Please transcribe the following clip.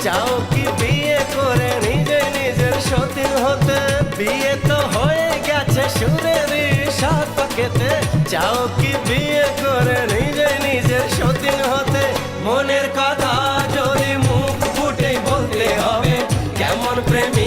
চাও কি বিয়ে করে নিজে নিজের সতীন হতে? বিয়ে তো হয়ে গেছে সুরের সাত পাকেতে। চাও কি বিয়ে করে নিজে নিজের সতীন হতে? মনের কথা যদি মুখ ফুটে বলতে হবে, কেমন প্রেমী